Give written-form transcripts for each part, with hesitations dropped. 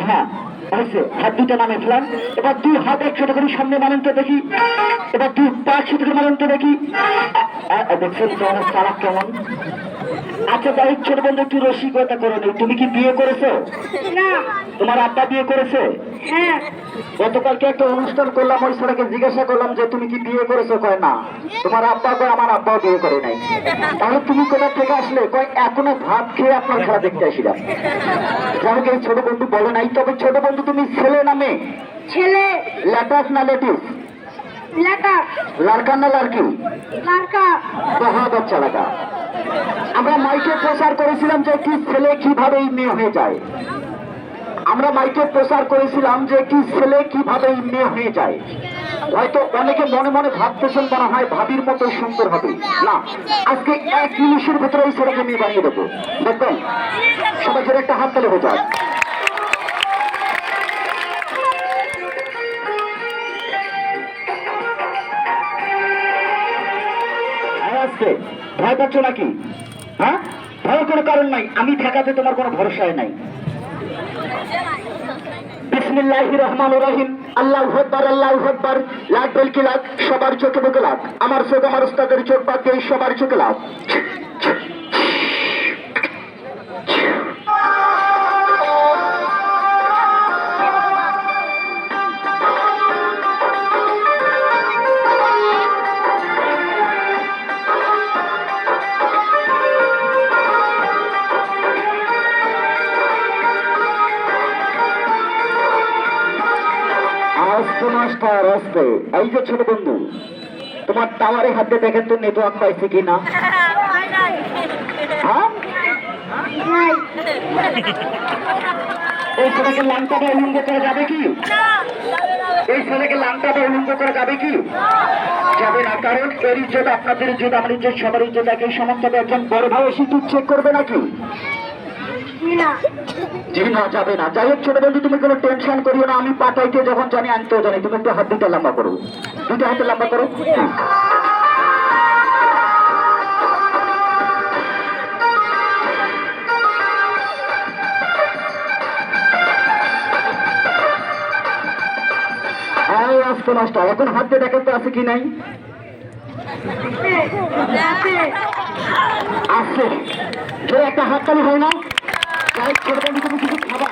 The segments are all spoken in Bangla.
হ্যাঁ হয়েছে, হাত দুইটা নামে ফেলান। এবার দুই হাত একসাথে করে সামনে মানেন তো দেখি। এবার দুই পা একসাথে করে মানেন তো দেখি। দেখছেন তোমার চালাক কেমন। আচ্ছা যাই হোক, ছোট বন্ধু একটু রসিকতা করো নি। তুমি কি বিয়ে করেছো? না। তোমার আব্বা বিয়ে করেছে? হ্যাঁ। গতকালকে একটা অনুষ্ঠান করলাম, ওই ছেলেকে জিজ্ঞাসা করলাম যে তুমি কি বিয়ে করেছো? কয় না। তোমার আব্বা কয় আমার আব্বাও বিয়ে করে নাই। তাহলে তুমি কোথা থেকে আসলে? কয় এখনো ভাত খেয়ে আপনার খেলা দেখতে আসিলাম। যাকে এই ছোট বন্ধু বলে নাই। তবে ছোট বন্ধু তুমি ছেলে না মেয়ে? ছেলে। লেটাস না লেটিস? লাকা। লড়কা না লড়কি? লাকা। বহুত আচ্ছা লাগা। আমরা মাইকে প্রচার করেছিলাম যে একটি ছেলে কিভাবে মেয়ে হয়ে যায়। আমরা মাইকে প্রচার করেছিলাম যে একটি ছেলে কিভাবে মেয়ে হয়ে যায়। হয়তো অনেকে মনে মনে ভাবতেছেন মনে হয় ভাবির মতো সুন্দর হবে না। আজকে 1 নিমিষের ভেতরে এই ছেলেকে মেয়ে বানিয়ে দেবো। দেখবেন সবাই জোরে একটা হাত তালে হয়ে যায়। আজকে ভয় পাচ্ছ নাকি? হ্যাঁ, ভয়ের কোনো কারণ নাই। আমি ঠেকাতে তোমার কোনো ভরসায় নাই। বিসমিল্লাহির রহমানির রহিম। আল্লাহু আকবার, আল্লাহু আকবার। লাখ বেলকি লাখ, সবার চোখে মুখে লাখ। আমার চোখ আমার উস্তাদের চোখ বাদ দিয়ে সবার চোখে লাখ। আস্তে মাস্টার আস্তে। এই যে ছোট বন্ধু, তোমার টাওয়ারে হাতে দেখেন তো নেটওয়ার্ক পাইছে কিনা? হ্যাঁ, এই ছেলেকে লাংটাটা উলঙ্গ করা যাবে কি? এই ছেলেকে লাংটাটা উলঙ্গ করা যাবে কি? যাবে না, কারণ এর ইজ্জত আপনাদের ইজ্জত আমার ইজ্জত সবার ইজ্জত একই সমান। তবে একজন বড় ভাই এসে একটু চেক করবে নাকি? জি না, যাবে না। যাই হোক ছোট বন্ধু, তুমি কোনো টেনশন করিও না। আমি পাঠাইতে যখন জানি আনতেও জানি। তুমি একটু হাত দুটা লম্বা করো, দুটো হাতে লম্বা করো। হ্যাঁ আসতো মাস্টার, এখন হাত দিয়ে দেখেন তো আছে কি নাই? আছে। জোরে একটা হাত তালি হয় না? যাই ছোট বন্ধু, তুমি কিছু খাবা?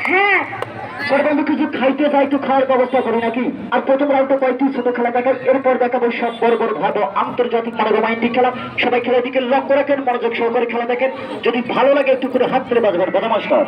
হ্যাঁ। ছোট বন্ধু কিছু খাইতে চাই, একটু খাওয়ার ব্যবস্থা করি নাকি? আর প্রথম রাউন্ডে কয়েকটি ছোট খেলা দেখাই, এরপর দেখাবো সব বড় বড় ভালো আন্তর্জাতিক মানে রোমান্টিক খেলা। সবাই খেলার দিকে লক্ষ্য রাখেন, মনোযোগ সহকারে খেলা দেখেন। যদি ভালো লাগে একটু করে হাত তুলে বাজবেন। বড় মাস্টার।